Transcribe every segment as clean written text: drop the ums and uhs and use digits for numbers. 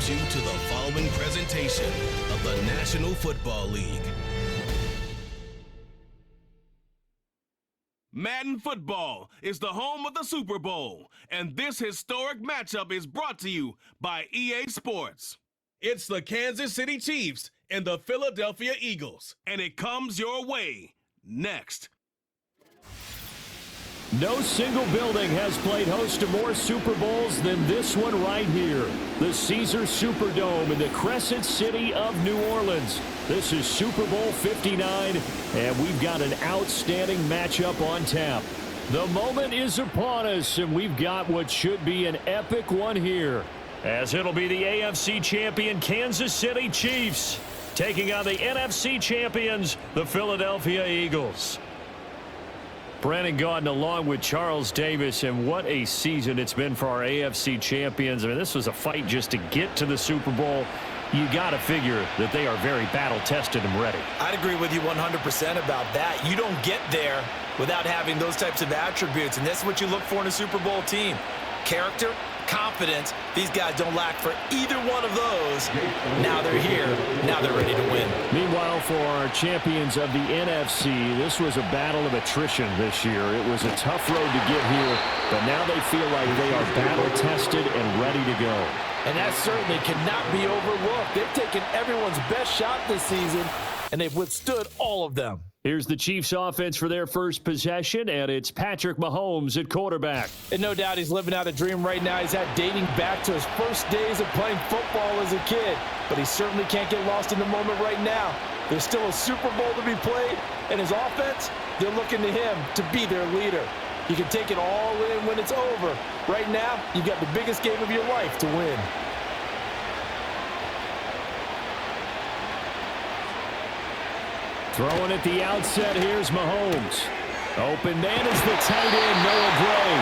welcomes you to the following presentation of the National Football League. Madden Football is the home of the Super Bowl, and this historic matchup is brought to you by EA Sports. It's the Kansas City Chiefs and the Philadelphia Eagles, and it comes your way next. No single building has played host to more Super Bowls than this one right here. The Caesars Superdome in the Crescent City of New Orleans. This is Super Bowl 59, and we've got an outstanding matchup on tap. The moment is upon us, and we've got what should be an epic one here, as it'll be the AFC champion Kansas City Chiefs taking on the NFC champions, the Philadelphia Eagles. Brandon Gaudin along with Charles Davis, and what a season it's been for our AFC champions. I mean, this was a fight just to get to the Super Bowl. You got to figure that they are very battle-tested and ready. I'd agree with you 100% about that. You don't get there without having those types of attributes, and that's what you look for in a Super Bowl team. Character, confidence. These guys don't lack for either one of those. Now they're here. Now they're ready to win. Meanwhile, for our champions of the NFC, this was a battle of attrition this year. It was a tough road to get here, but now they feel like they are battle-tested and ready to go. And that certainly cannot be overlooked. They've taken everyone's best shot this season, and they've withstood all of them. Here's the Chiefs offense for their first possession, and it's Patrick Mahomes at quarterback. And no doubt he's living out a dream right now. He's had dating back to his first days of playing football as a kid. But he certainly can't get lost in the moment right now. There's still a Super Bowl to be played, and his offense, they're looking to him to be their leader. You can take it all in when it's over. Right now, you've got the biggest game of your life to win. Throwing at the outset, here's Mahomes. Open man is the tight end, Noah Gray.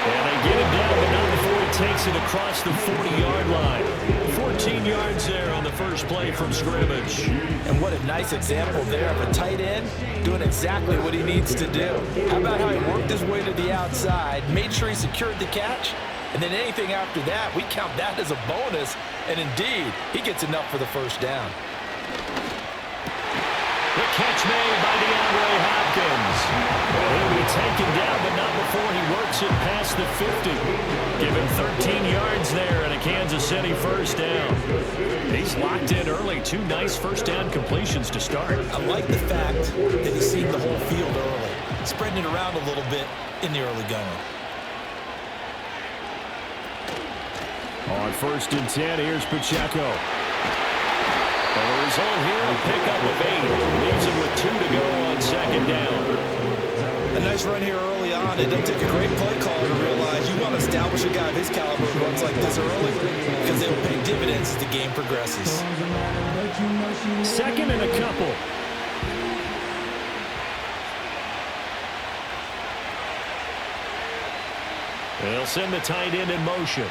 And they get him down, but not before he takes it across the 40-yard line. 14 yards there on the first play from scrimmage. And what a nice example there of a tight end doing exactly what he needs to do. How about how he worked his way to the outside, made sure he secured the catch, and then anything after that, we count that as a bonus. And indeed, he gets enough for the first down. The catch made by DeAndre Hopkins. He'll be taken down, but not before he works it past the 50. Give him 13 yards there and a Kansas City first down. He's locked in early. Two nice first down completions to start. I like the fact that he's seen the whole field early, spreading it around a little bit in the early going. On 1st and 10, here's Pacheco. The result here, a pickup of 8. Leaves him with 2 to go on second down. A nice run here early on. It doesn't take a great play caller to realize you want to establish a guy of his caliber who runs like this early, because they will pay dividends as the game progresses. Second and a couple. They'll send the tight end in motion.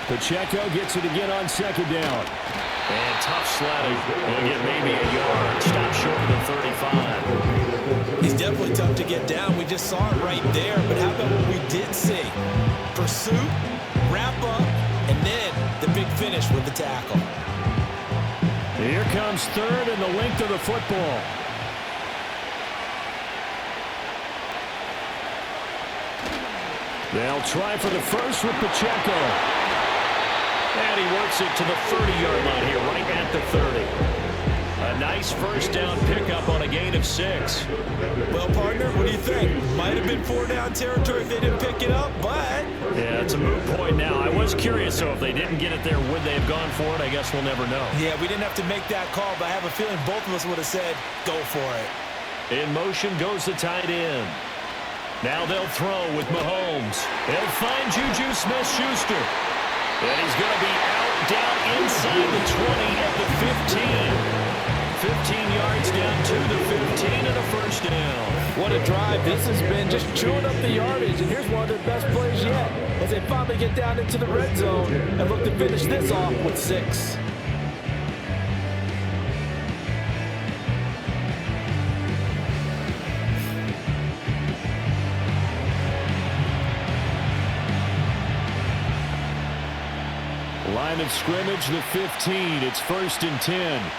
Pacheco gets it again on second down. And tough sledding. He'll get maybe a yard. Stop short of the 35. He's definitely tough to get down. We just saw it right there. But how about what we did see? Pursuit, wrap up, and then the big finish with the tackle. Here comes third and the length of the football. They'll try for the first with Pacheco. And he works it to the 30-yard line here, right at the 30. A nice first down pickup on a gain of 6. Well, partner, what do you think? Might have been 4-down territory if they didn't pick it up, but... Yeah, it's a moot point now. I was curious, so if they didn't get it there, would they have gone for it? I guess we'll never know. Yeah, we didn't have to make that call, but I have a feeling both of us would have said, go for it. In motion goes the tight end. Now they'll throw with Mahomes. They'll find Juju Smith-Schuster. And he's going to be out, down inside the 20 at the 15. 15 yards down to the 15 and a first down. What a drive. This has been just chewing up the yardage. And here's one of their best plays yet as they finally get down into the red zone and look to finish this off with 6. Line of scrimmage, the 15. It's 1st and 10.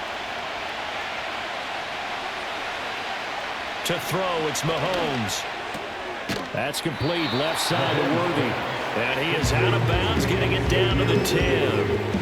To throw, it's Mahomes. That's complete, left side to Worthy. And he is out of bounds, getting it down to the 10.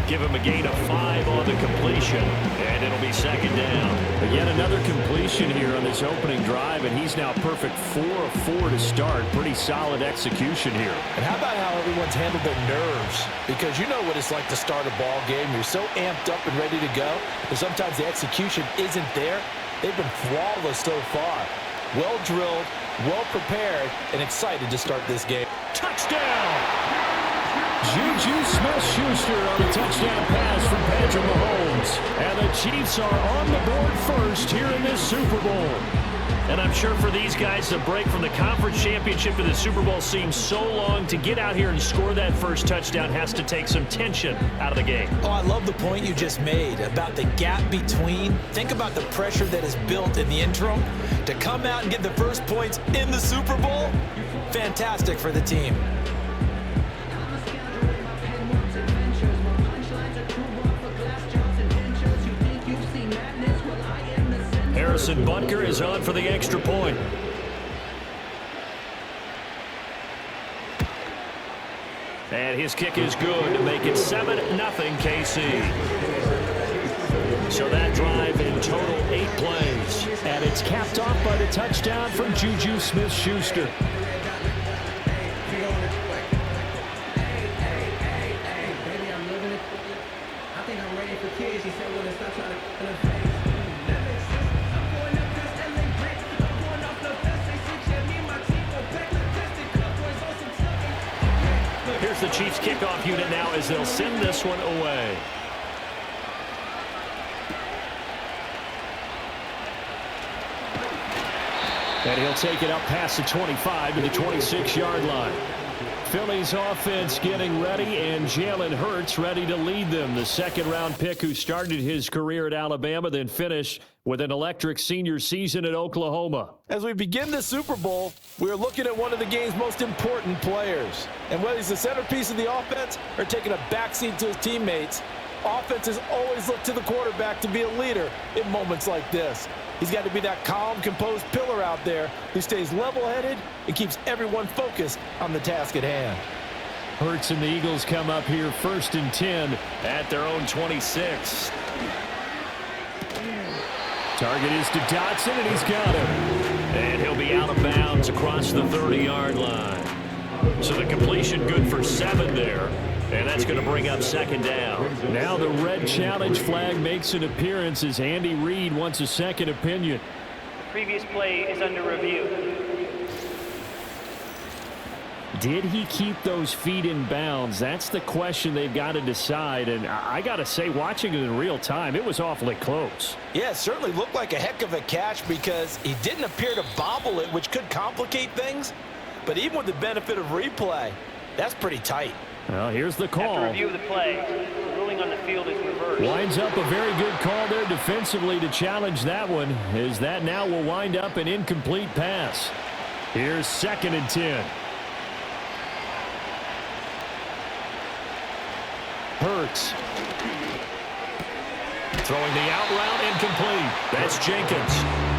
Give him a gain of 5 on the completion, and it'll be 2nd down. But yet another completion here on this opening drive, and he's now perfect 4 of 4 to start. Pretty solid execution here. And how about how everyone's handled their nerves? Because you know what it's like to start a ball game. You're so amped up and ready to go, but sometimes the execution isn't there. They've been flawless so far. Well drilled, well prepared, and excited to start this game. Touchdown! Juju Smith-Schuster on a touchdown pass from Patrick Mahomes. And the Chiefs are on the board first here in this Super Bowl. And I'm sure for these guys, the break from the conference championship to the Super Bowl seems so long. To get out here and score that first touchdown has to take some tension out of the game. Oh, I love the point you just made about the gap between. Think about the pressure that is built in the interim. To come out and get the first points in the Super Bowl, fantastic for the team. Harrison Butker is on for the extra point. And his kick is good to make it 7-0 KC. So that drive in total 8 plays. And it's capped off by the touchdown from Juju Smith-Schuster. Here's the Chiefs kickoff unit now as they'll send this one away. And he'll take it up past the 25 to the 26-yard line. Philly's offense getting ready, and Jalen Hurts ready to lead them. The second-round pick who started his career at Alabama, then finished with an electric senior season at Oklahoma. As we begin the Super Bowl, we're looking at one of the game's most important players. And whether he's the centerpiece of the offense or taking a backseat to his teammates, offenses always look to the quarterback to be a leader in moments like this. He's got to be that calm, composed pillar out there who stays level-headed and keeps everyone focused on the task at hand. Hurts and the Eagles come up here 1st and 10 at their own 26. Target is to Dotson, and he's got him. And he'll be out of bounds across the 30-yard line. So the completion good for 7 there. And that's going to bring up 2nd down. Now the red challenge flag makes an appearance as Andy Reid wants a second opinion. The previous play is under review. Did he keep those feet in bounds? That's the question they've got to decide. And I got to say, watching it in real time, it was awfully close. Yeah, it certainly looked like a heck of a catch because he didn't appear to bobble it, which could complicate things. But even with the benefit of replay, that's pretty tight. Well, here's the call. After review of the play, the ruling on the field is reversed. Winds up a very good call there defensively to challenge that one, as that now will wind up an incomplete pass. Here's 2nd and 10. Hurts. Throwing the out route, incomplete. That's Jenkins.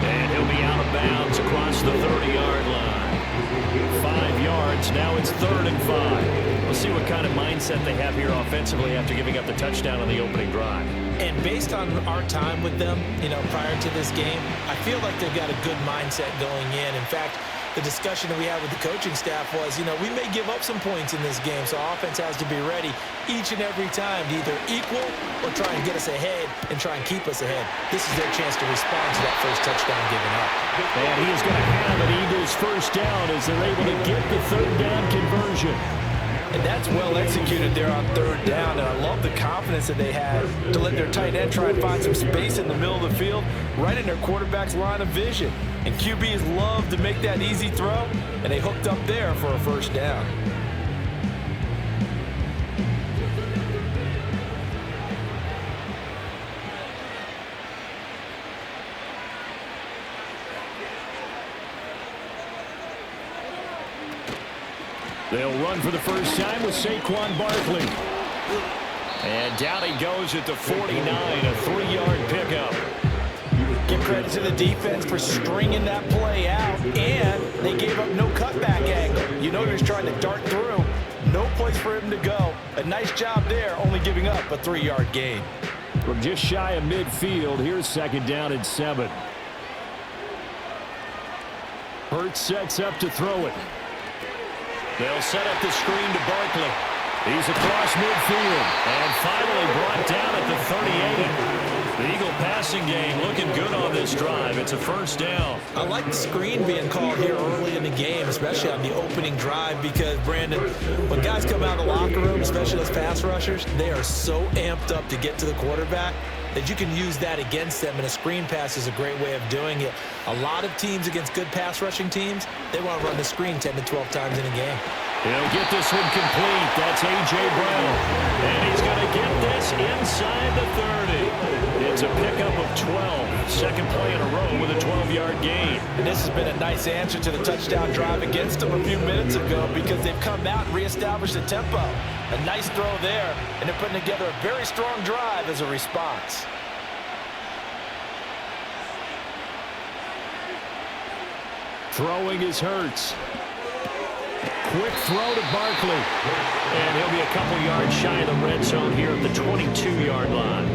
And he'll be out of bounds across the 30-yard line. 5 yards. Now it's 3rd and 5. We'll see what kind of mindset they have here offensively after giving up the touchdown on the opening drive. And based on our time with them, prior to this game, I feel like they've got a good mindset going in. In fact, the discussion that we had with the coaching staff was, we may give up some points in this game, so offense has to be ready each and every time to either equal or try and get us ahead and try and keep us ahead. This is their chance to respond to that first touchdown given up. And he is going to have an Eagles first down as they're able to get the 3rd down conversion. And that's well executed there on 3rd down, and I love the confidence that they had to let their tight end try and find some space in the middle of the field, right in their quarterback's line of vision. And QBs love to make that easy throw, and they hooked up there for a first down. They'll run for the first time with Saquon Barkley. And down he goes at the 49, a 3-yard pickup. Give credit to the defense for stringing that play out, and they gave up no cutback angle. You know he was trying to dart through. No place for him to go. A nice job there, only giving up a 3-yard gain. From just shy of midfield, here's 2nd down and 7. Hurts sets up to throw it. They'll set up the screen to Barkley. He's across midfield and finally brought down at the 38. The Eagle passing game looking good on this drive. It's a 1st down. I like the screen being called here early in the game, especially on the opening drive, because, Brandon, when guys come out of the locker room, especially those pass rushers, they are so amped up to get to the quarterback that you can use that against them, and a screen pass is a great way of doing it. A lot of teams against good pass rushing teams, they want to run the screen 10 to 12 times in a game. He'll get this one complete. That's A.J. Brown. And he's going to get this inside the 30. It's a pickup of 12. Second play in a row with a 12-yard gain. And this has been a nice answer to the touchdown drive against them a few minutes ago, because they've come out and reestablished the tempo. A nice throw there, and they're putting together a very strong drive as a response. Throwing is Hurts. Quick throw to Barkley. And he'll be a couple yards shy of the red zone here at the 22-yard line.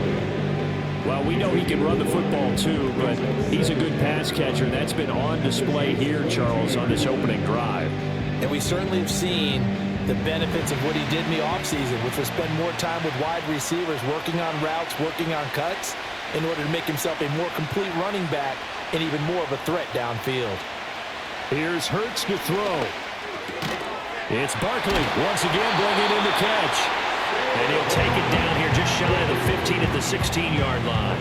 Well, we know he can run the football too, but he's a good pass catcher. That's been on display here, Charles, on this opening drive. And we certainly have seen the benefits of what he did in the offseason, which was spend more time with wide receivers, working on routes, working on cuts, in order to make himself a more complete running back and even more of a threat downfield. Here's Hurts to throw. It's Barkley once again bringing in the catch. And he'll take it down here just shy of the 15 at the 16-yard line.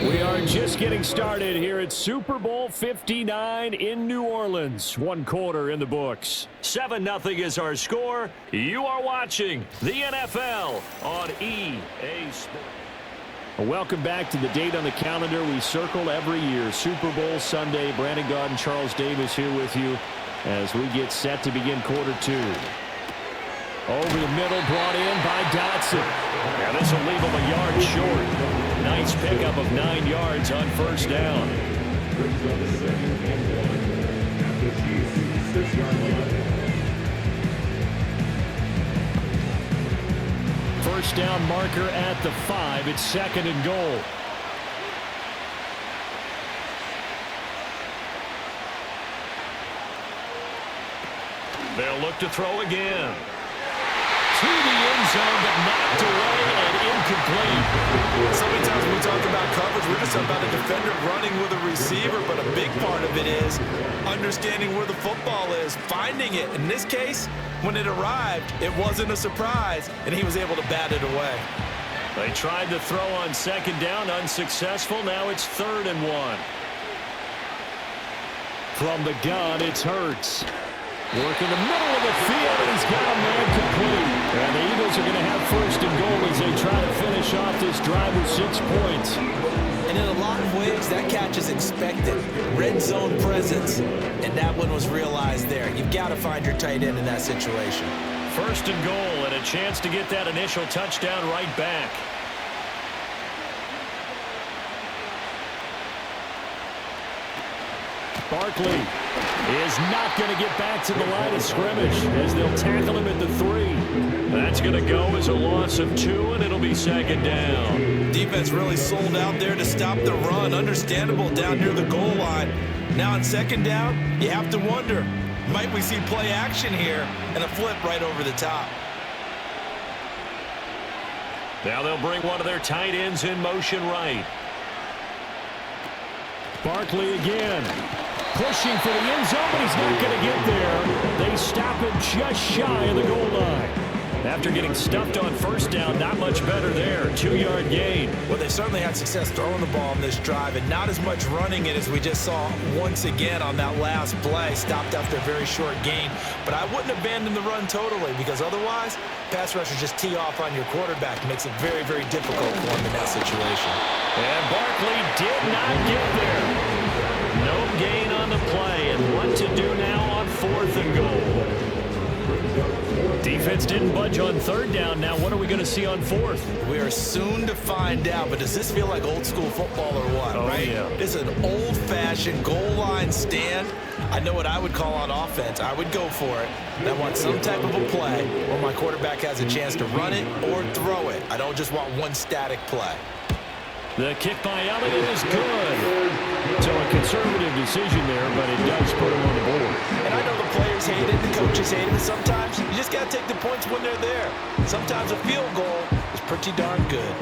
We are just getting started here at Super Bowl 59 in New Orleans. 1 quarter in the books. 7-0 is our score. You are watching the NFL on EA Sports. Welcome back to the date on the calendar we circle every year. Super Bowl Sunday. Brandon Gaud and Charles Davis here with you as we get set to begin quarter 2. Over the middle, brought in by Dotson. Yeah, this will leave him a yard short. Nice pickup of 9 yards on 1st down. First down marker at the 5. It's 2nd and goal. They'll look to throw again. To the end zone, but knocked away and incomplete. So many times when we talk about coverage, we're just about a defender running with a receiver, but a big part of it is understanding where the football is, finding it. In this case, when it arrived, it wasn't a surprise, and he was able to bat it away. They tried to throw on 2nd down, unsuccessful. Now it's 3rd and 1. From the gun, it's Hurts. Work in the middle of the field, and he's got a man complete. And the Eagles are going to have 1st and goal as they try to finish off this drive with 6 points. And in a lot of ways, that catch is expected. Red zone presence, and that one was realized there. You've got to find your tight end in that situation. 1st and goal, and a chance to get that initial touchdown right back. Barkley is not going to get back to the line of scrimmage as they'll tackle him at the 3. That's going to go as a loss of 2, and it'll be 2nd down. Defense really sold out there to stop the run. Understandable down near the goal line. Now on 2nd down, you have to wonder, might we see play action here and a flip right over the top? Now they'll bring one of their tight ends in motion right. Barkley again. Pushing for the end zone, but he's not going to get there. They stop him just shy of the goal line. After getting stuffed on 1st down, not much better there. 2-yard gain. Well, they certainly had success throwing the ball on this drive, and not as much running it as we just saw once again on that last play. Stopped after a very short gain. But I wouldn't abandon the run totally, because otherwise, pass rushers just tee off on your quarterback. It makes it very, very difficult for him in that situation. And Barkley did not get there. No gain on the play, and what to do now on 4th and goal. defense didn't budge on third down. Now what are we going to see on fourth? We are soon to find out, but does this feel like old school football or what, right? Yeah. This is an old-fashioned goal line stand. I know what I would call on offense. I would go for it. I want some type of a play where my quarterback has a chance to run it or throw it. I don't just want one static play. The kick by Elliott is good. So a conservative decision there, but it does put him on the board. And I know the players hate it, the coaches hate it. Sometimes you just got to take the points when they're there. Sometimes a field goal is pretty darn good.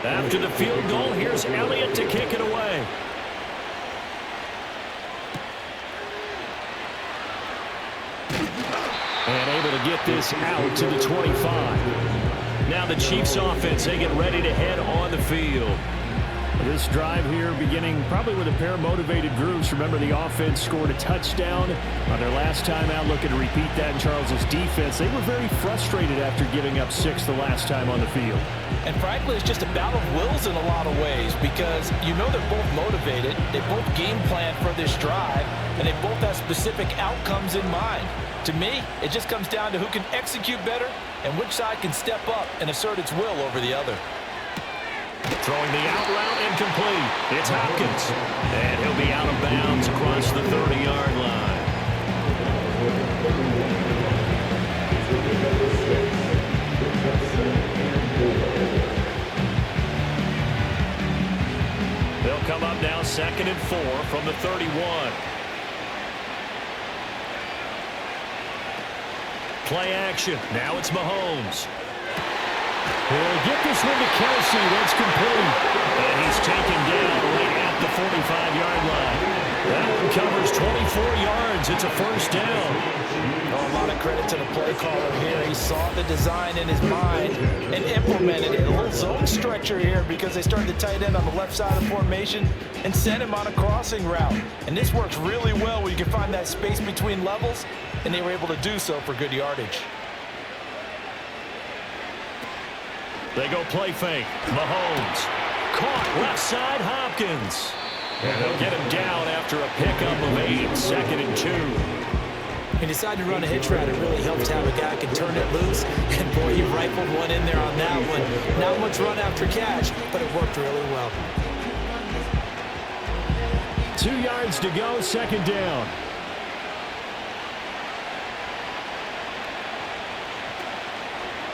After the field goal, here's Elliott to kick it away. And able to get this out to the 25. Now the Chiefs offense, they get ready to head on the field. This drive here beginning probably with a pair of motivated groups. Remember, the offense scored a touchdown on their last time out, looking to repeat that in Charles's defense. They were very frustrated after giving up 6 the last time on the field. And frankly, it's just a battle of wills in a lot of ways because you know they're both motivated, they both game plan for this drive, and they both have specific outcomes in mind. To me, it just comes down to who can execute better and which side can step up and assert its will over the other. Throwing the out route incomplete. It's Hopkins. And he'll be out of bounds across the 30-yard line. They'll come up now 2nd and 4 from the 31. Play action. Now it's Mahomes. He'll get this one to Kelsey. That's complete. And he's taken down right at the 45-yard line. That one covers 24 yards. It's a first down. A lot of credit to the play caller here. He saw the design in his mind and implemented it. A little zone stretcher here because they started the tight end on the left side of the formation and sent him on a crossing route. And this works really well where you can find that space between levels, and they were able to do so for good yardage. They go play fake. Mahomes. Caught left side, Hopkins. And they'll get him down after a pickup of 8, 2nd and 2. He decided to run a hitch route. It really helps to have a guy who can turn it loose. And boy, he rifled one in there on that one. Not much run after catch, but it worked really well. 2 yards to go, 2nd down.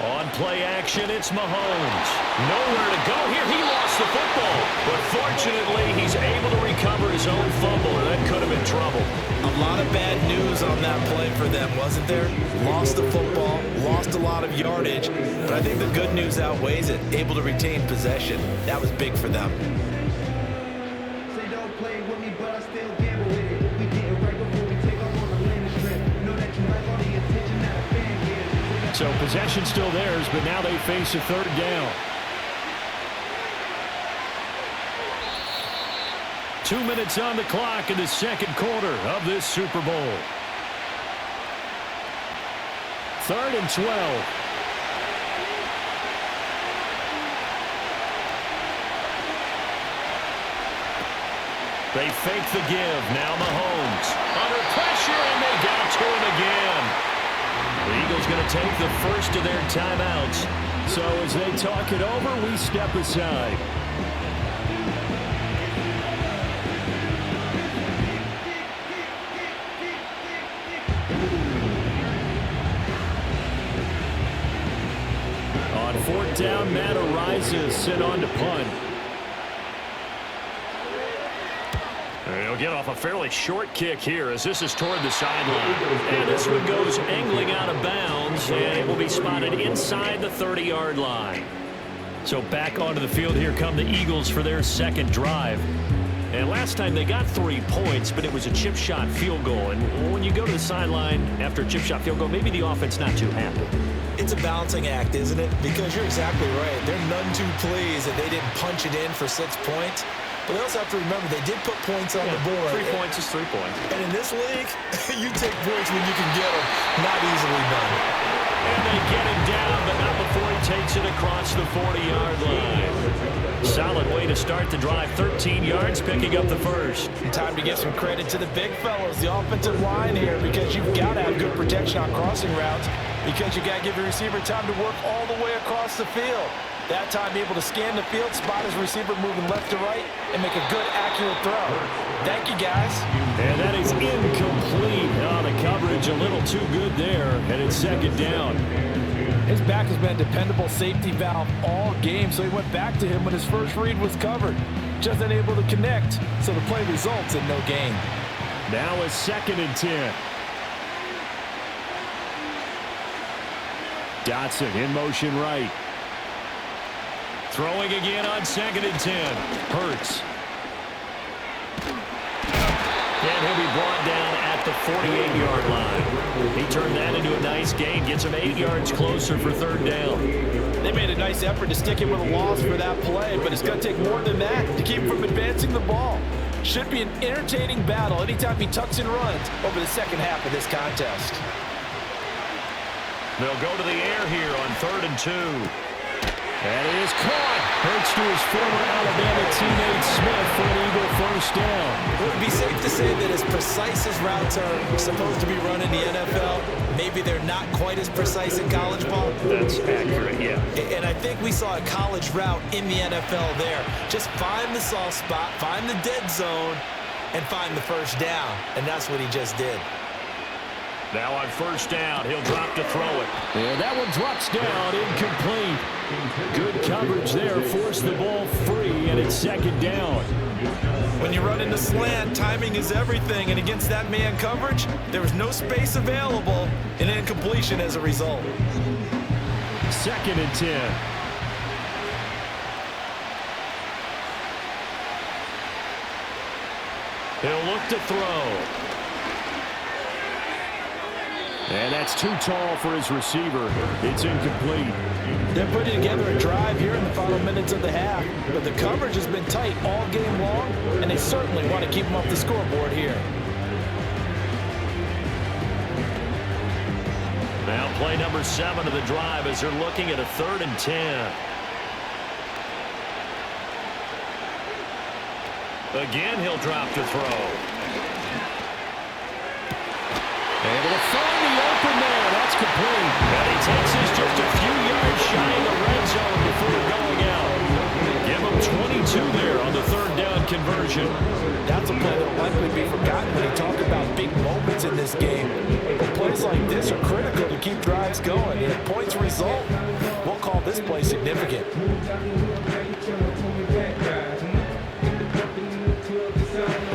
On play action, it's Mahomes. Nowhere to go here. He lost the football. But fortunately, he's able to recover his own fumble. That could have been trouble. A lot of bad news on that play for them, wasn't there? Lost the football, lost a lot of yardage. But I think the good news outweighs it. Able to retain possession. That was big for them. Say don't play with me, but I still gamble with it. We get it right before we take off on the landing strip. Know that you like all the attention that a fan gives. So possession still theirs, but now they face a 3rd down. 2 minutes on the clock in the 2nd quarter of this Super Bowl. 3rd and 12. They fake the give. Now Mahomes. Under pressure, and they got to him again. The Eagles going to take the first of their timeouts. So as they talk it over, we step aside. On 4th down, Matt Ariza sent on to punt. He'll get off a fairly short kick here as this is toward the sideline. And this one goes angling out of bounds, and it will be spotted inside the 30-yard line. So back onto the field here come the Eagles for their 2nd drive. And last time they got 3 points, but it was a chip shot field goal. And when you go to the sideline after a chip shot field goal, maybe the offense not too happy. It's a balancing act, isn't it? Because you're exactly right. They're none too pleased that they didn't punch it in for 6 points. But they also have to remember they did put points on the board. 3 points is 3 points. And in this league, you take points when you can get them. Not easily done. And they get him down, but not before he takes it across the 40-yard line. Solid way to start the drive. 13 yards, picking up the first. And time to give some credit to the big fellows, the offensive line here, because you've got to have good protection on crossing routes, because you got to give your receiver time to work all the way across the field. That time, be able to scan the field, spot his receiver moving left to right, and make a good, accurate throw. Thank you, guys. And that is incomplete. Oh, the coverage a little too good there, and it's second down. His back has been a dependable safety valve all game, so he went back to him when his first read was covered. Just unable to connect, so the play results in no gain. Now a 2nd and 10. Dotson in motion right. Throwing again on 2nd and 10. Hurts. And he'll be brought down at the 48-yard line. He turned that into a nice gain. Gets him 8 yards closer for 3rd down. They made a nice effort to stick him with a loss for that play, but it's going to take more than that to keep him from advancing the ball. Should be an entertaining battle anytime he tucks and runs over the second half of this contest. They'll go to the air here on 3rd and 2. And it is caught. Hurts to his former Alabama teammate Smith for an Eagle first down. Would it be safe to say that as precise as routes are supposed to be run in the NFL, maybe they're not quite as precise in college ball? That's accurate, yeah. And I think we saw a college route in the NFL there. Just find the soft spot, find the dead zone, and find the first down. And that's what he just did. Now on first down, he'll drop to throw it. And that one drops down, incomplete. Good coverage there, forced the ball free, and it's 2nd down. When you run into slant, timing is everything, and against that man coverage, there was no space available, and incompletion as a result. 2nd and 10. He'll look to throw. And that's too tall for his receiver. It's incomplete. They're putting together a drive here in the final minutes of the half, but the coverage has been tight all game long, and they certainly want to keep them off the scoreboard here. Now play number 7 of the drive as they're looking at a 3rd and 10. Again, he'll drop to throw. Able to find the open man. That's complete. And he takes us just a few yards shy of the red zone before going out. Give him 22 there on the 3rd down conversion. That's a play that will likely be forgotten when you talk about big moments in this game. But plays like this are critical to keep drives going. And if points result, we'll call this play significant.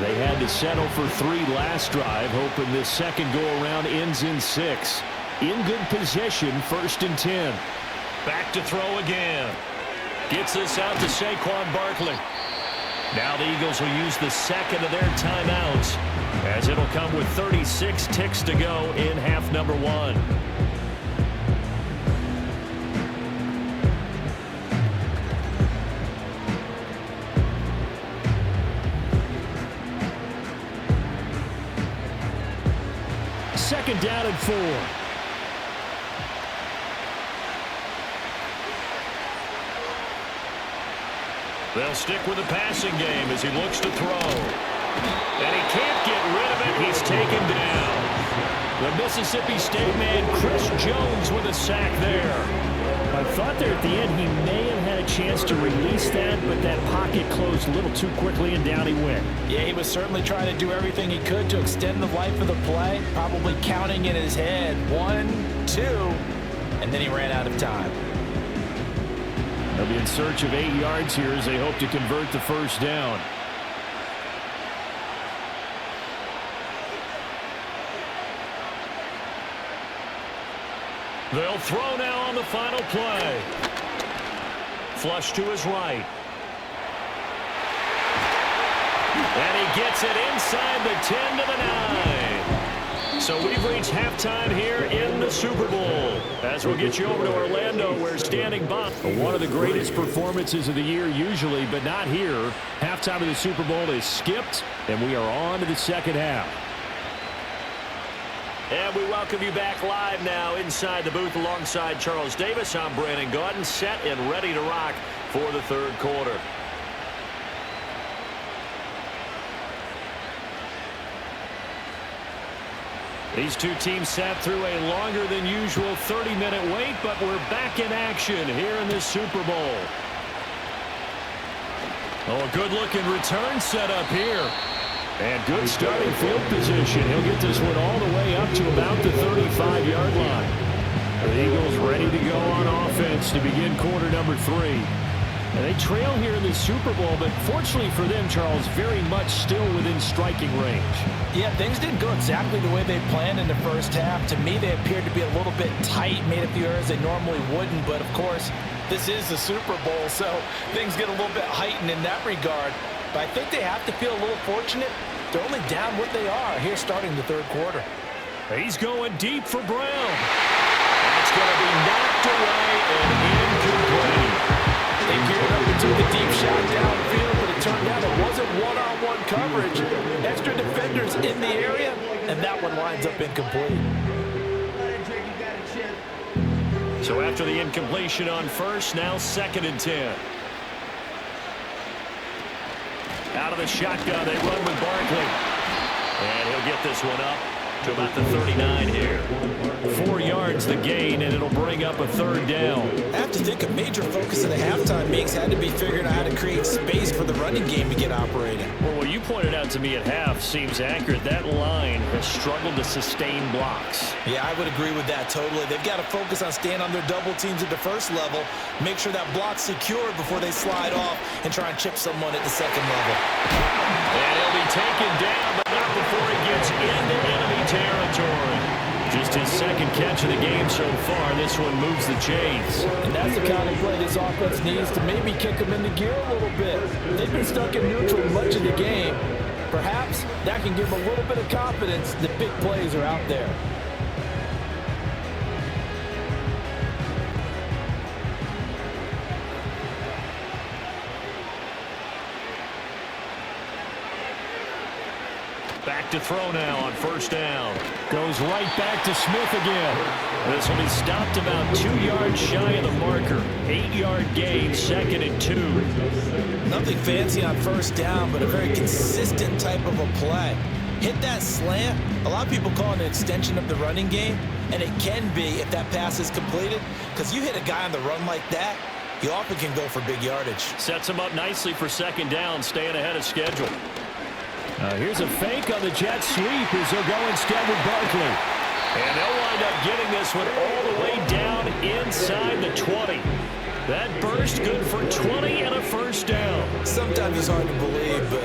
They had to settle for 3 last drive, hoping this second go-around ends in 6. In good position, 1st and 10. Back to throw again. Gets this out to Saquon Barkley. Now the Eagles will use the 2nd of their timeouts, as it'll come with 36 ticks to go in half number 1. Second down and 4. They'll stick with the passing game as he looks to throw. And he can't get rid of it. He's taken down. The Mississippi State man, Chris Jones, with a sack there. I thought there at the end he may have had a chance to release that, but that pocket closed a little too quickly, and down he went. Yeah, he was certainly trying to do everything he could to extend the life of the play, probably counting in his head 1, 2, and then he ran out of time. They'll be in search of 8 yards here as they hope to convert the first down. They'll throw now on the final play. Flush to his right. And he gets it inside the 10 to the 9. So we've reached halftime here in the Super Bowl. As we'll get you over to Orlando, we're standing by. One of the greatest performances of the year usually, but not here. Halftime of the Super Bowl is skipped, and we are on to the second half. And we welcome you back live now inside the booth alongside Charles Davis. I'm Brandon Gaudin, set and ready to rock for the third quarter. These two teams sat through a longer than usual 30-minute wait, but we're back in action here in the Super Bowl. Oh, a good-looking return set up here. And good starting field position. He'll get this one all the way up to about the 35-yard line. The Eagles ready to go on offense to begin quarter number 3. And they trail here in the Super Bowl, but fortunately for them, Charles, very much still within striking range. Yeah, things didn't go exactly the way they planned in the first half. To me, they appeared to be a little bit tight, made a few errors they normally wouldn't. But, of course, this is the Super Bowl, so things get a little bit heightened in that regard. But I think they have to feel a little fortunate. They're only down what they are here starting the third quarter. He's going deep for Brown. That's going to be knocked away and incomplete. They geared up and took a deep shot downfield, but it turned out it wasn't one-on-one coverage. Extra defenders in the area, and that one winds up incomplete. So after the incompletion on first, now 2nd and 10. Out of the shotgun, they run with Barkley. And he'll get this one up to about the 39 here. 4 yards the gain, and it'll bring up a 3rd down. I have to think a major focus of the halftime makes had to be figuring out how to create space for the running game to get operating. Well, what you pointed out to me at half seems accurate. That line has struggled to sustain blocks. Yeah, I would agree with that totally. They've got to focus on staying on their double teams at the first level, make sure that block's secured before they slide off and try and chip someone at the second level. And he'll be taken down, but not before he gets into enemy territory. Just his 2nd catch of the game so far. This one moves the chains. And that's the kind of play this offense needs to maybe kick them into gear a little bit. They've been stuck in neutral much of the game. Perhaps that can give them a little bit of confidence that big plays are out there. Back to throw now on 1st down. Goes right back to Smith again. This will be stopped about 2 yards shy of the marker. 8-yard gain, 2nd and 2. Nothing fancy on 1st down, but a very consistent type of a play. Hit that slant. A lot of people call it an extension of the running game, and it can be if that pass is completed, because you hit a guy on the run like that, you often can go for big yardage. Sets him up nicely for 2nd down, staying ahead of schedule. Here's a fake on the jet sweep as they'll go instead with Barkley. And they'll wind up getting this one all the way down inside the 20. That burst good for 20 and a 1st down. Sometimes it's hard to believe, but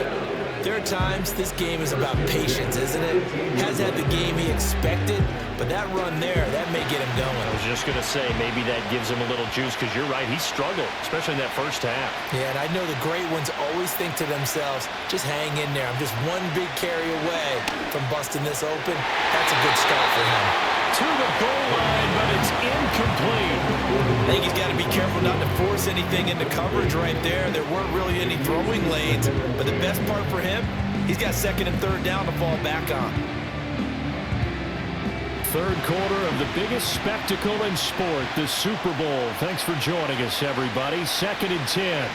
there are times this game is about patience, isn't it? Has had the game he expected, but that run there, that may get him going. I was just going to say, maybe that gives him a little juice, because you're right, he struggled, especially in that 1st half. Yeah, and I know the great ones always think to themselves, just hang in there. I'm just one big carry away from busting this open. That's a good start for him. To the goal line, but it's incomplete. I think he's got to be careful not to force anything into coverage right there. There weren't really any throwing lanes, but the best part for him, he's got 2nd and 3rd down to fall back on. 3rd quarter of the biggest spectacle in sport, the Super Bowl. Thanks for joining us, everybody. 2nd and 10.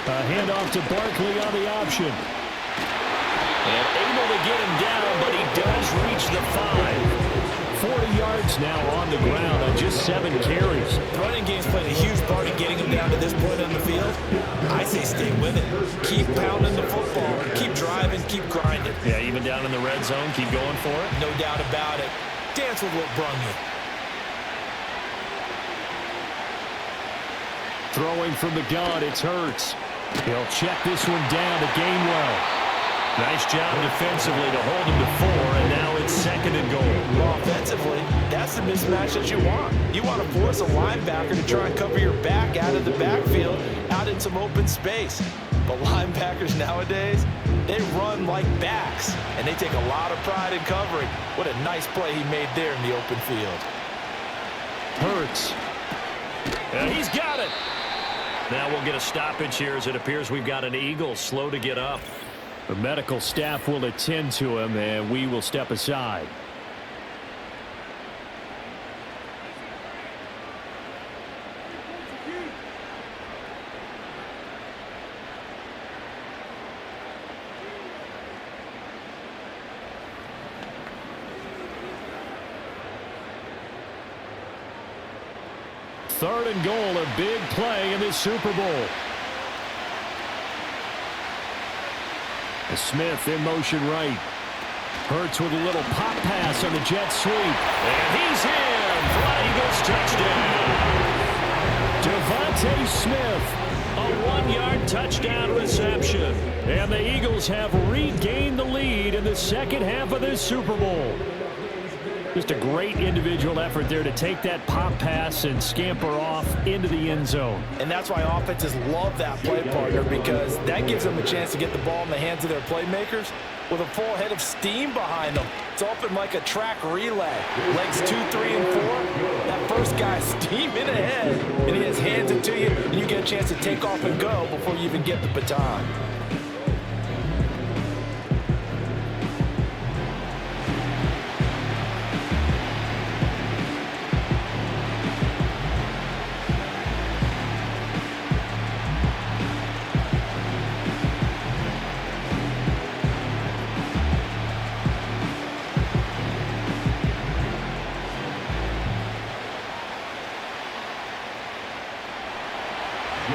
A handoff to Barkley on the option. And able to get him down, but he does reach the 5. 40 yards now on the ground on just 7 carries. The running game's played a huge part in getting him down to this point on the field. I say stay with it. Keep pounding the football. Keep driving. Keep grinding. Yeah, even down in the red zone, keep going for it. No doubt about it. Dance with what brung you. Throwing from the gun, it's Hurts. He'll check this one down to Gainwell. Nice job defensively to hold him to 4, and now it's 2nd and goal. Well, offensively, that's the mismatch that you want. You want to force a linebacker to try and cover your back out of the backfield, out in some open space. But linebackers nowadays, they run like backs, and they take a lot of pride in covering. What a nice play he made there in the open field. Hurts. And he's got it. Now we'll get a stoppage here as it appears we've got an Eagle slow to get up. The medical staff will attend to him, and we will step aside. Third and goal, a big play in this Super Bowl. Smith in motion right. Hurts with a little pop pass on the jet sweep. And he's in for Eagles touchdown. Devontae Smith, a 1-yard touchdown reception. And the Eagles have regained the lead in the second half of this Super Bowl. Just a great individual effort there to take that pop pass and scamper off into the end zone. And that's why offenses love that play, partner, because that gives them a chance to get the ball in the hands of their playmakers with a full head of steam behind them. It's open like a track relay. Legs 2, 3, and 4. That first guy's steaming ahead, and he has hands it to you, and you get a chance to take off and go before you even get the baton.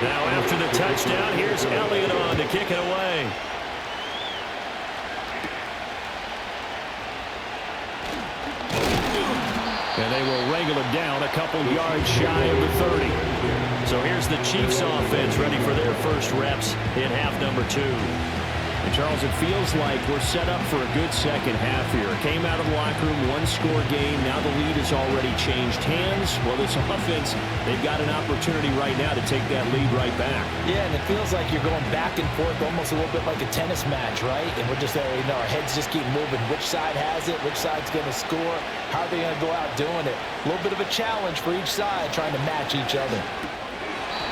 Now after the touchdown, here's Elliott on to kick it away. And they will wrangle him down a couple yards shy of the 30. So here's the Chiefs offense ready for their first reps in half number 2. And Charles, it feels like we're set up for a good second half here. Came out of the locker room, one-score game. Now the lead has already changed hands. Well, this offense, they've got an opportunity right now to take that lead right back. Yeah, and it feels like you're going back and forth almost a little bit like a tennis match, right? And we're just there, you know, our heads just keep moving. Which side has it? Which side's going to score? How are they going to go out doing it? A little bit of a challenge for each side trying to match each other.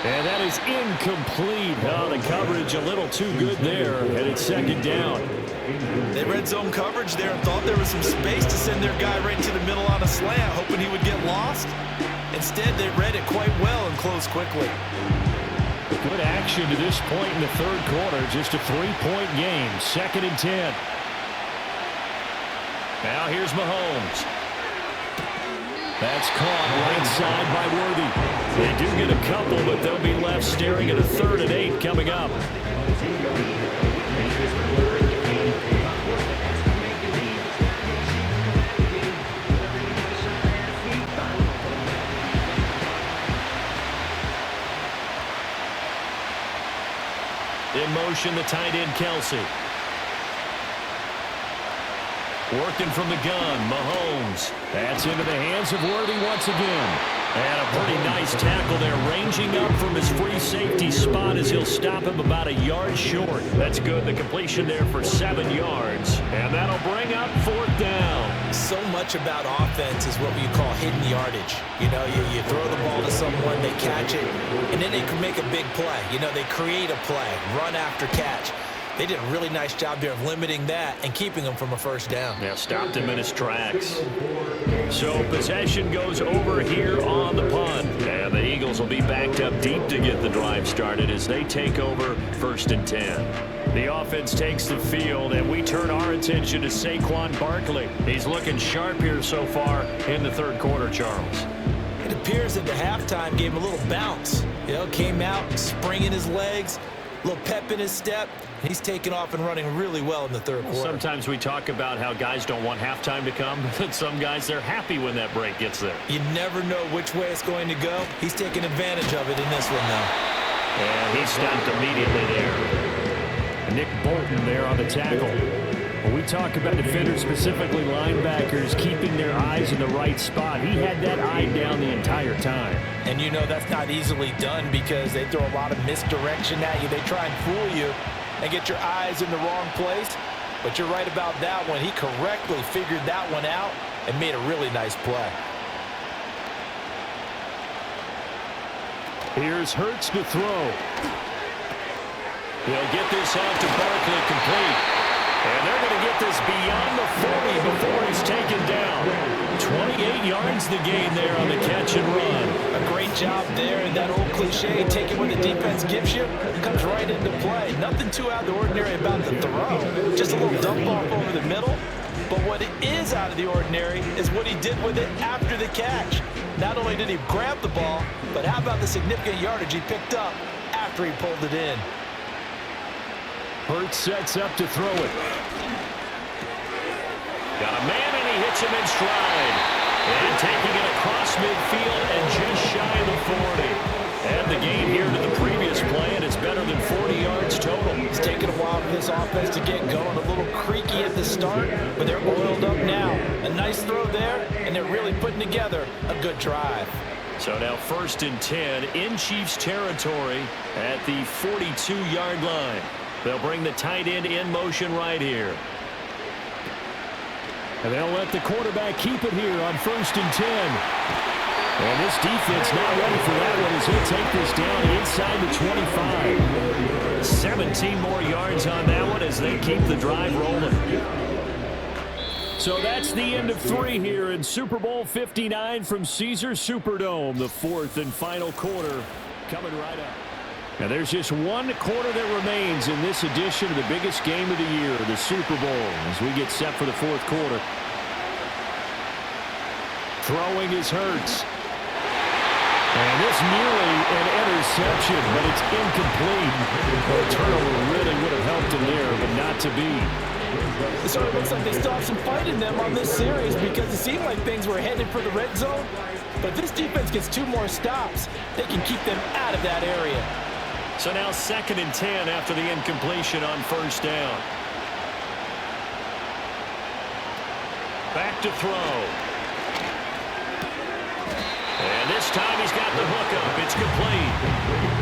And that is incomplete. Oh, the coverage a little too good there, and it's second down. They red zone coverage there and thought there was some space to send their guy right to the middle on a slant, hoping he would get lost. Instead, they read it quite well and closed quickly. Good action to this point in the third quarter. Just a 3-point game. Second and 10. Now here's Mahomes. That's caught right side by Worthy. They do get a couple, but they'll be left staring at a 3rd and 8 coming up. In motion, the tight end, Kelsey. Working from the gun, Mahomes. That's into the hands of Worthy once again. And a pretty nice tackle there, ranging up from his free safety spot as he'll stop him about a yard short. That's good. The completion there for 7 yards. And that'll bring up 4th down. So much about offense is what we call hidden yardage. You know, you throw the ball to someone, they catch it, and then they can make a big play. You know, they create a play, run after catch. They did a really nice job there of limiting that and keeping him from a first down. Yeah, stopped him in his tracks. So possession goes over here on the punt. And the Eagles will be backed up deep to get the drive started as they take over 1st and 10. The offense takes the field, and we turn our attention to Saquon Barkley. He's looking sharp here so far in the third quarter, Charles. It appears that the halftime gave him a little bounce. You know, came out, springing his legs, a little pep in his step. He's taken off and running really well in the third quarter. Sometimes we talk about how guys don't want halftime to come, but some guys, they're happy when that break gets there. You never know which way it's going to go. He's taking advantage of it in this one, though. And he stopped immediately there. Nick Bolton there on the tackle. When we talk about defenders, specifically linebackers, keeping their eyes in the right spot, he had that eye down the entire time. And you know that's not easily done because they throw a lot of misdirection at you. They try and fool you and get your eyes in the wrong place. But you're right about that one. He correctly figured that one out and made a really nice play. Here's Hurts to throw. He'll get this out to Barkley complete. And they're going to get this beyond the 40 before he's taken down. 28 yards the gain there on the catch and run. A great job there, and that old cliche, take it when the defense gives you, comes right into play. Nothing too out of the ordinary about the throw. Just a little dump off over the middle. But what is out of the ordinary is what he did with it after the catch. Not only did he grab the ball, but how about the significant yardage he picked up after he pulled it in. Hurts sets up to throw it. Got a man, and he hits him in stride. And taking it across midfield and just shy of the 40. And the gain here to the previous play, and it's better than 40 yards total. It's taken a while for this offense to get going. A little creaky at the start, but they're oiled up now. A nice throw there, and they're really putting together a good drive. So now 1st and 10 in Chiefs territory at the 42-yard line. They'll bring the tight end in motion right here. And they'll let the quarterback keep it here on 1st and 10. And this defense not ready for that one as he'll take this down inside the 25. 17 more yards on that one as they keep the drive rolling. So that's the end of 3 here in Super Bowl 59 from Caesars Superdome. The 4th and final quarter coming right up. And there's just one quarter that remains in this edition of the biggest game of the year, the Super Bowl, as we get set for the 4th quarter. Throwing is Hurts. And this nearly an interception, but it's incomplete. The turnover really would have helped him there, but not to be. It sort of looks like they still have some fight in them on this series because it seemed like things were headed for the red zone. But if this defense gets 2 more stops, they can keep them out of that area. So now 2nd and 10 after the incompletion on 1st down. Back to throw. And this time he's got the hook up. It's complete.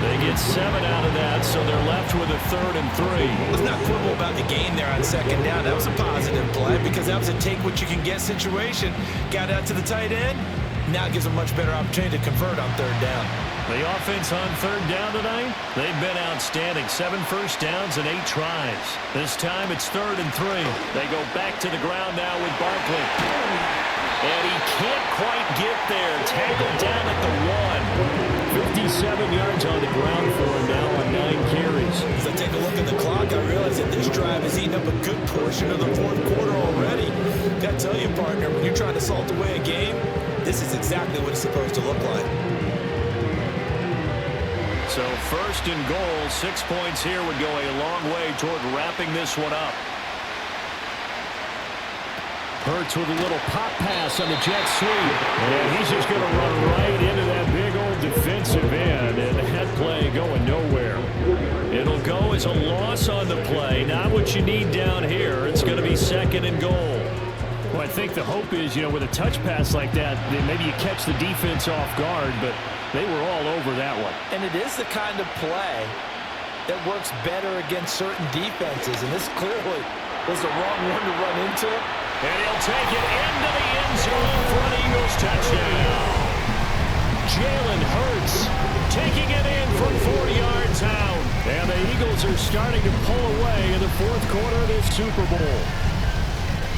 They get 7 out of that, so they're left with a 3rd and 3. Let's not quibble about the gain there on 2nd down. That was a positive play because that was a take-what-you-can-get situation. Got out to the tight end. Now it gives a much better opportunity to convert on 3rd down. The offense on 3rd down tonight, they've been outstanding. 7 first downs and 8 tries. This time it's 3rd and 3. They go back to the ground now with Barkley. And he can't quite get there. Tackled down at the 1. 57 yards on the ground for him now on 9 carries. As I take a look at the clock, I realize that this drive has eaten up a good portion of the 4th quarter already. Got to tell you, partner, when you're trying to salt away a game, this is exactly what it's supposed to look like. So 1st and goal, 6 points here would go a long way toward wrapping this one up. Hurts with a little pop pass on the jet sweep. And he's just going to run right into that big old defensive end. And that play going nowhere. It'll go as a loss on the play. Not what you need down here. It's going to be 2nd and goal. Well, I think the hope is, with a touch pass like that, maybe you catch the defense off guard, but they were all over that one. And it is the kind of play that works better against certain defenses. And this clearly was the wrong one to run into. And he'll take it into the end zone for an Eagles touchdown. Jalen Hurts taking it in from 4 yards out. And the Eagles are starting to pull away in the 4th quarter of this Super Bowl.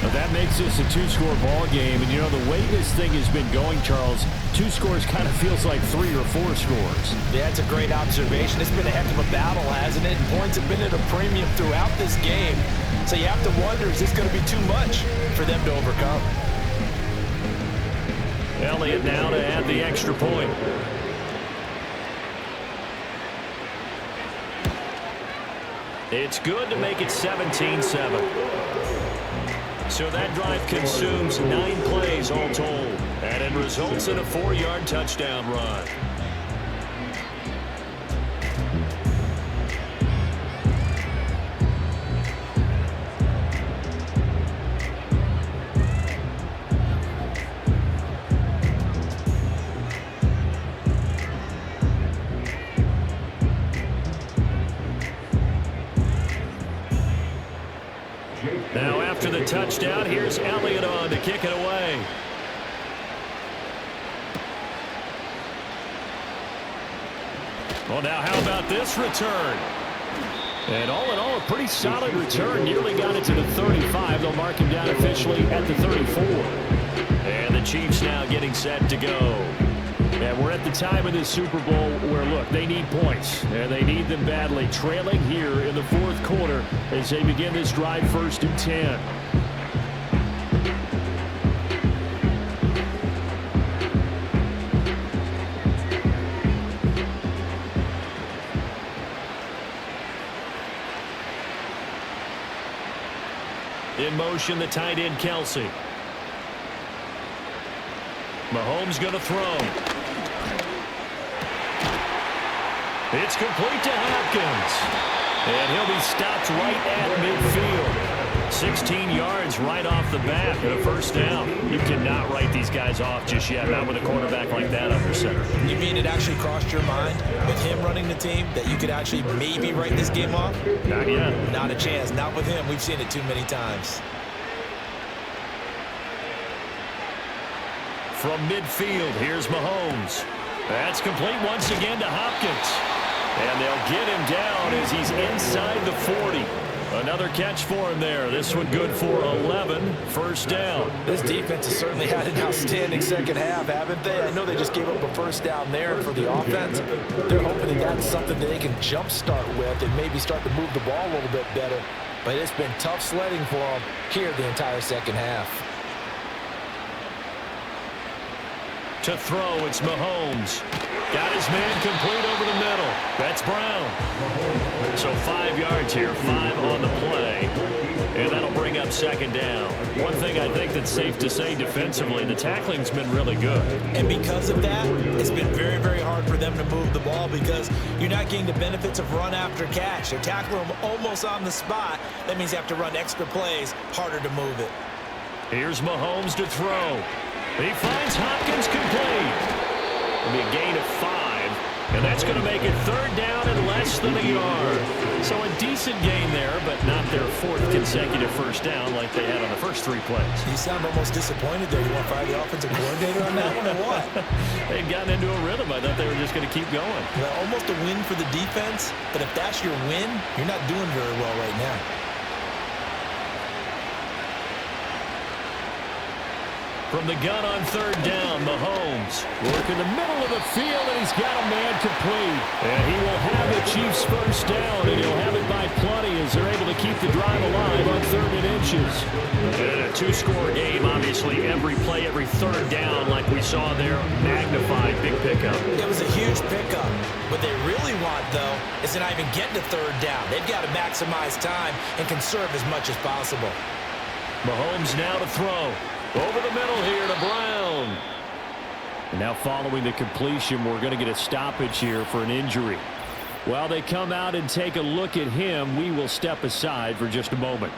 Now that makes this a 2-score ball game. And, the way this thing has been going, Charles, 2 scores kind of feels like 3 or 4 scores. Yeah, it's a great observation. It's been a heck of a battle, hasn't it? And points have been at a premium throughout this game. So you have to wonder, is this going to be too much for them to overcome? Elliott now to add the extra point. It's good to make it 17-7. So that drive consumes 9 plays all told. And it results in a 4-yard touchdown run. touchdown. Here's Elliott on to kick it away. Well, now how about this return? And all in all, a pretty solid return. Nearly got it to the 35. They'll mark him down officially at the 34. And the Chiefs now getting set to go. And we're at the time of this Super Bowl where, look, they need points. And they need them badly. Trailing here in the fourth quarter as they begin this drive 1st and 10. In motion, the tight end, Kelsey. Mahomes going to throw. It's complete to Hopkins. And he'll be stopped right at midfield. 16 yards right off the bat and a first down. You cannot write these guys off just yet, not with a quarterback like that under center. You mean it actually crossed your mind with him running the team that you could actually maybe write this game off? Not yet. Not a chance. Not with him. We've seen it too many times. From midfield, here's Mahomes. That's complete once again to Hopkins. And they'll get him down as he's inside the 40. Another catch for him there. This one good for 11. First down. This defense has certainly had an outstanding second half, haven't they? I know they just gave up a first down there for the offense. They're hoping that that's something that they can jumpstart with and maybe start to move the ball a little bit better. But it's been tough sledding for them here the entire second half. To throw, it's Mahomes. Got his man complete over the middle. That's Brown. So 5 yards here, 5 on the play. And that'll bring up second down. One thing I think that's safe to say defensively, the tackling's been really good. And because of that, it's been very, very hard for them to move the ball because you're not getting the benefits of run after catch. They're tackling them almost on the spot. That means you have to run extra plays, harder to move it. Here's Mahomes to throw. He finds Hopkins complete. It'll be a gain of 5, and that's going to make it third down and less than a yard. So a decent gain there, but not their 4th consecutive first down like they had on the first 3 plays. You sound almost disappointed there. You want to fire the offensive coordinator on that one or what? They'd gotten into a rhythm. I thought they were just going to keep going. Well, almost a win for the defense, but if that's your win, you're not doing very well right now. From the gun on third down, Mahomes working the middle of the field, and he's got a man complete. And he will have the Chiefs first down, and he'll have it by plenty as they're able to keep the drive alive on 3rd and inches. And a 2-score game, obviously, every play, every third down, like we saw there, magnified, big pickup. It was a huge pickup. What they really want, though, is to not even get to third down. They've got to maximize time and conserve as much as possible. Mahomes now to throw. Over the middle here to Brown. And now following the completion, we're going to get a stoppage here for an injury. While they come out and take a look at him, we will step aside for just a moment.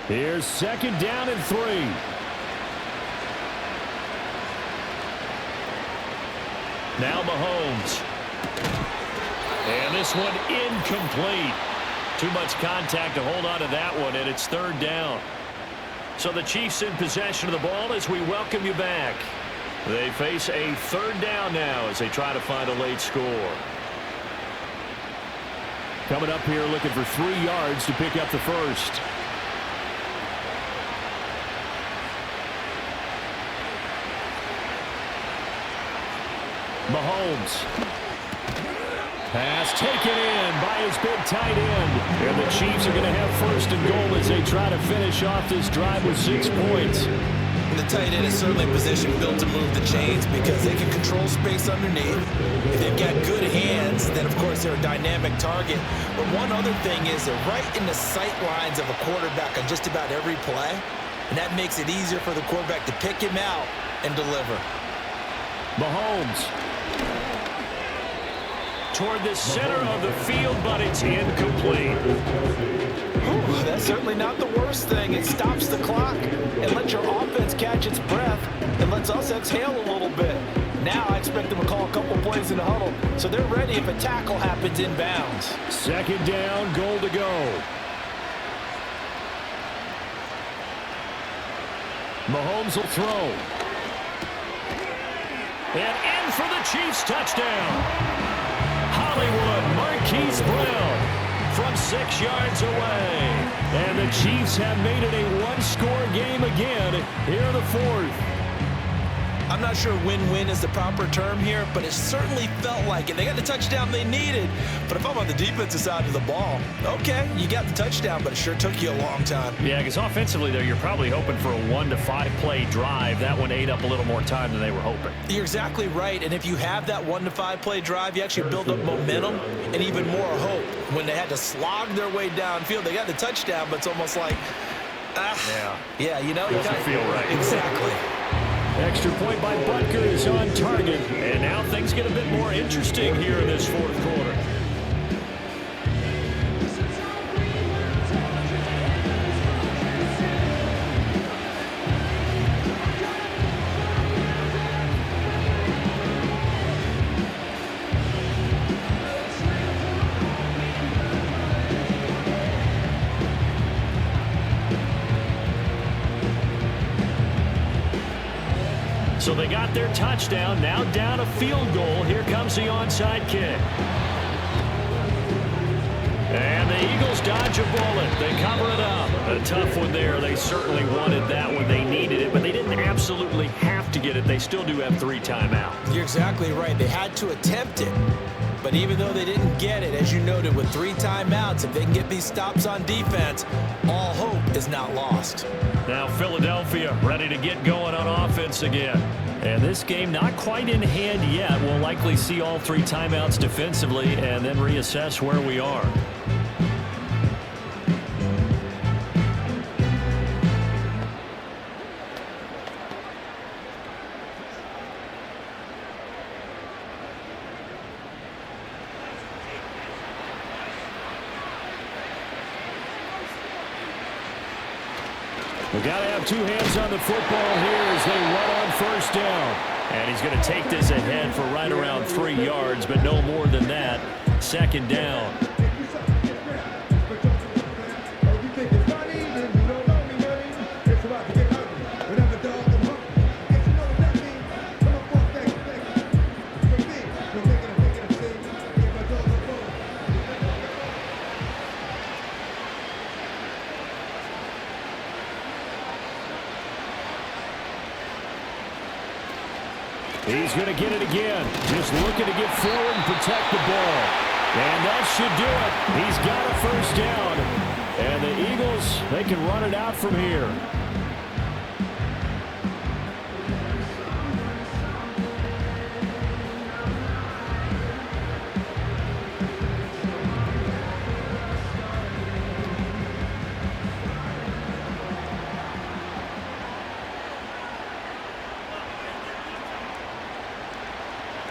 Here's second down and 3. Now Mahomes. And this one incomplete. Too much contact to hold on to that one, and it's third down. So the Chiefs in possession of the ball as we welcome you back. They face a third down now as they try to find a late score. Coming up here looking for 3 yards to pick up the first. Mahomes. Pass taken in by his big tight end. And the Chiefs are going to have first and goal as they try to finish off this drive with 6 points. And the tight end is certainly in position built to move the chains because they can control space underneath. If they've got good hands, then of course they're a dynamic target. But one other thing is they're right in the sight lines of a quarterback on just about every play. And that makes it easier for the quarterback to pick him out and deliver. Mahomes. toward the center of the field, but it's incomplete. Ooh, that's certainly not the worst thing. It stops the clock and lets your offense catch its breath and lets us exhale a little bit. Now I expect them to call a couple plays in the huddle, so they're ready if a tackle happens inbounds. Second down, goal to go. Mahomes will throw. And in for the Chiefs touchdown. Hollywood Marquise Brown from 6 yards away. And the Chiefs have made it a one-score game again here in the fourth. I'm not sure win-win is the proper term here, but it certainly felt like it. They got the touchdown they needed. But if I'm on the defensive side of the ball, okay, you got the touchdown, but it sure took you a long time. Yeah, because offensively, though, you're probably hoping for a 1 to 5 play drive. That one ate up a little more time than they were hoping. You're exactly right, and if you have that 1 to 5 play drive, you actually build up momentum and even more hope. When they had to slog their way downfield, they got the touchdown, but it's almost like, yeah, you know, doesn't feel right. Exactly. Extra point by Butker is on target. And now things get a bit more interesting here in this fourth quarter. So they got their touchdown, now down a field goal. Here comes the onside kick. And the Eagles dodge a bullet. They cover it up. A tough one there. They certainly wanted that when they needed it, but they didn't absolutely have to get it. They still do have 3 timeouts. You're exactly right. They had to attempt it. But even though they didn't get it, as you noted, with 3 timeouts, if they can get these stops on defense, all hope is not lost. Now Philadelphia ready to get going on offense again. And this game not quite in hand yet. We'll likely see all 3 timeouts defensively and then reassess where we are. We've got to have 2 hands on the football here as they run on first down. And he's going to take this ahead for right around 3 yards, but no more than that. Second down. He's going to get it again. Just looking to get forward and protect the ball. And that should do it. He's got a first down. And the Eagles, they can run it out from here.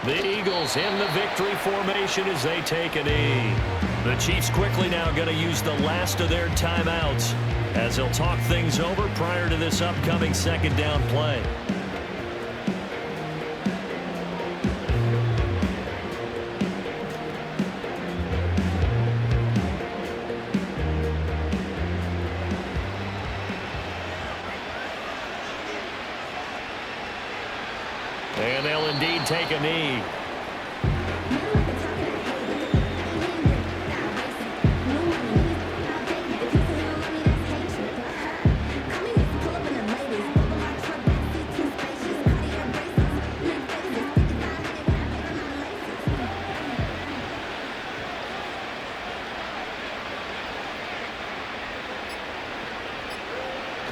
The Eagles in the victory formation as they take a knee. The Chiefs quickly now going to use the last of their timeouts as they'll talk things over prior to this upcoming second down play. And they'll indeed take a knee.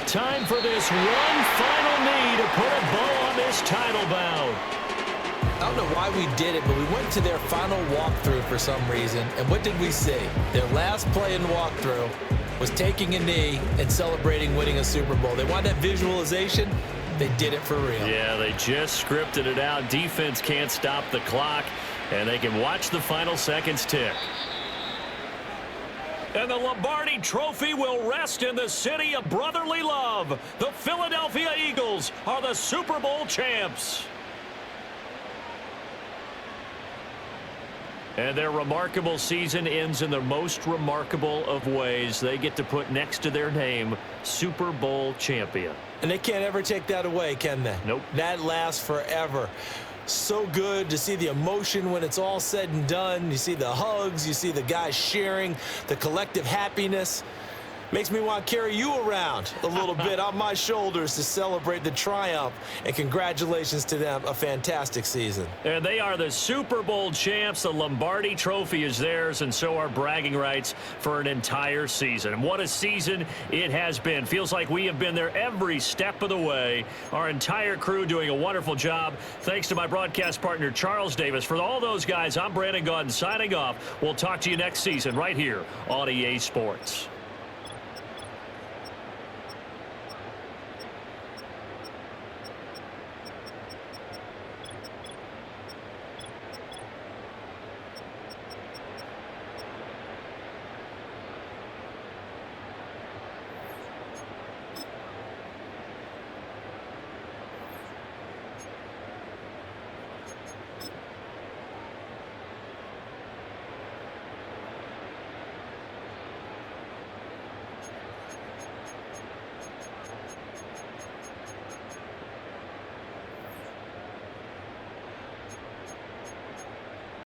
Time for this one final knee to put a bow on this title bout. I don't know why we did it, but we went to their final walkthrough for some reason. And what did we see? Their last play in walkthrough was taking a knee and celebrating winning a Super Bowl. They wanted that visualization. They did it for real. Yeah, they just scripted it out. Defense can't stop the clock. And they can watch the final seconds tick. And the Lombardi Trophy will rest in the city of brotherly love. The Philadelphia Eagles are the Super Bowl champs. And their remarkable season ends in the most remarkable of ways. They get to put next to their name, Super Bowl champion. And they can't ever take that away, can they? Nope. That lasts forever. So good to see the emotion when it's all said and done. You see the hugs, you see the guys sharing, the collective happiness. Makes me want to carry you around a little bit on my shoulders to celebrate the triumph. And congratulations to them, a fantastic season. And they are the Super Bowl champs. The Lombardi Trophy is theirs, and so are bragging rights for an entire season. And what a season it has been. Feels like we have been there every step of the way. Our entire crew doing a wonderful job. Thanks to my broadcast partner, Charles Davis. For all those guys, I'm Brandon Gaudin signing off. We'll talk to you next season right here on EA Sports.